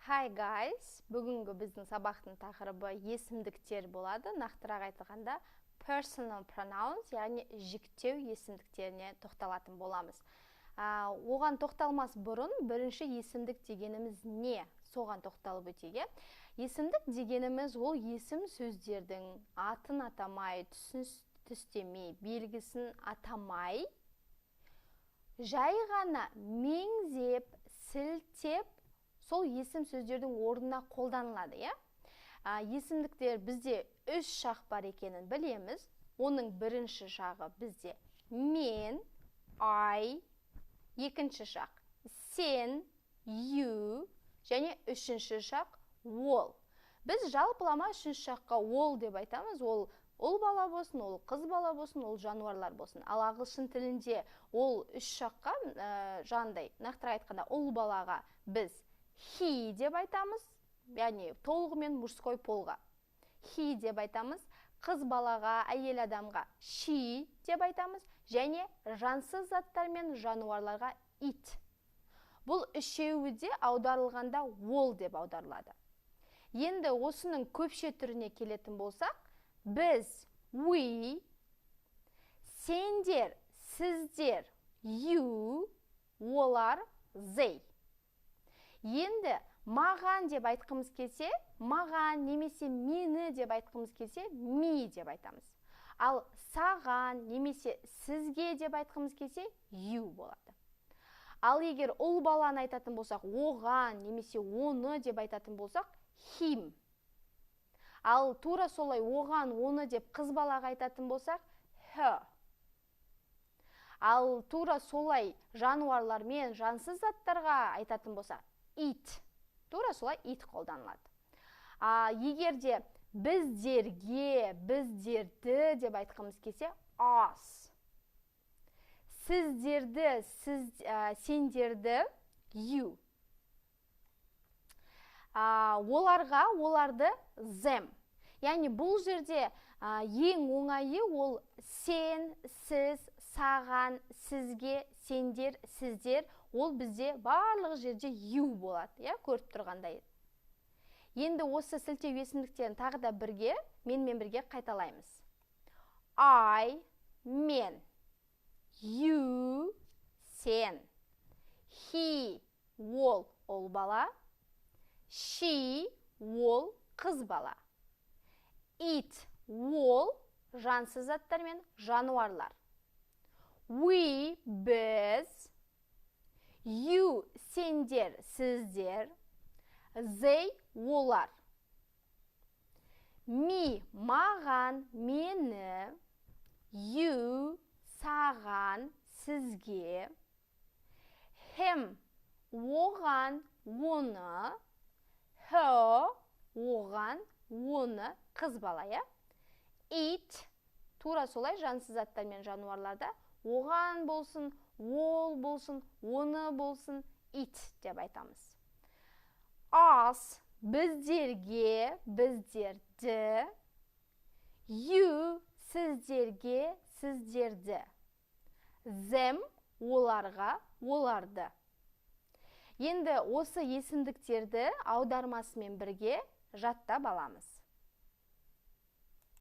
Hi guys, бүгінгі біздің сабақтың тақырыбы есімдіктер болады. Нақтырақ айтқанда personal pronouns, яғни жіктеу есімдіктеріне тоқталатын боламыз. Оған тоқталмас бұрын бірінші есімдік дегеніміз не? Соған тоқталып өтейік. Есімдік дегеніміз ол есім сөздердің атын атамай, түсін түстемей, белгісін атамай, жай ғана меңзеп, сілтеп, сол есім сөздердің орнына қолданылады, иә? Есімдіктер бізде 3 шақ бар екенін білеміз. Оның бірінші шағы бізде мен, I, екінші шақ сен, you, және үшінші шақ ол. Біз жалпылама үшінші шаққа ол деп айтамыз. Ол ұл бала болсын, ол қыз бала болсын, ол жануарлар болсын. Ал ағылшын тілінде ол 3 шаққа, жаңағыдай нақтырақ айтқанда ұл балаға біз he деп айтамыз, яғни толығымен мужской полға. He деп айтамыз, қыз балаға, әйел адамға she деп айтамыз, және жансыз заттар мен жануарларға it. Бұл үшеуі де аударылғанда ол деп аударылады. Енді осының көпше түріне келетін болсақ, біз we, сендер, сіздер, you, олар they. Енді маған деп айтқымыз келсе, маған немесе мені деп айтқымыз келсе, me деп айтамыз. Ал саған немесе сізге деп айтқымыз келсе, you болады. Ал егер ұл баланы айтатын болсақ, оған немесе оны деп айтатын болсақ, him. Ал тура солай оған, оны деп қыз балаға айтатын болсақ, her. Ал тура солай жануарлар мен жансыз заттарға айтатын болсақ, it. Тура солай it қолданылады. Егер де біздерге, біздерді деп айтқымыз келсе, us. Сіздерді, сендерді, you. Оларға, оларды them. Яғни бұл жерде ең оңайы ол сен, сіз, саған, сізге, сендер, сіздер, ол бізде барлық жерде you болады, көріп тұрғандай. Енді осы сілтеу есімдіктерін тағы да бірге, менімен бірге қайталаймыз. I, мен, you, сен, he, ол бала, she, ол қыз бала, it, ол жансыз заттар мен жануарлар, we, біз, you, сендер, сіздер, they, олар, me, маған, мені, you, саған, сізге, him, оған, оны, her, оған, оны, қыз бала, it, тура солай жансыз заттар мен жануарларда оған болсын, ол болсын, оны болсын, it деп айтамыз. Us, біздерге, біздерді, you, сіздерге, сіздерді, them, оларға, оларды. Енді осы есімдіктерді аудармасымен бірге жаттап аламыз.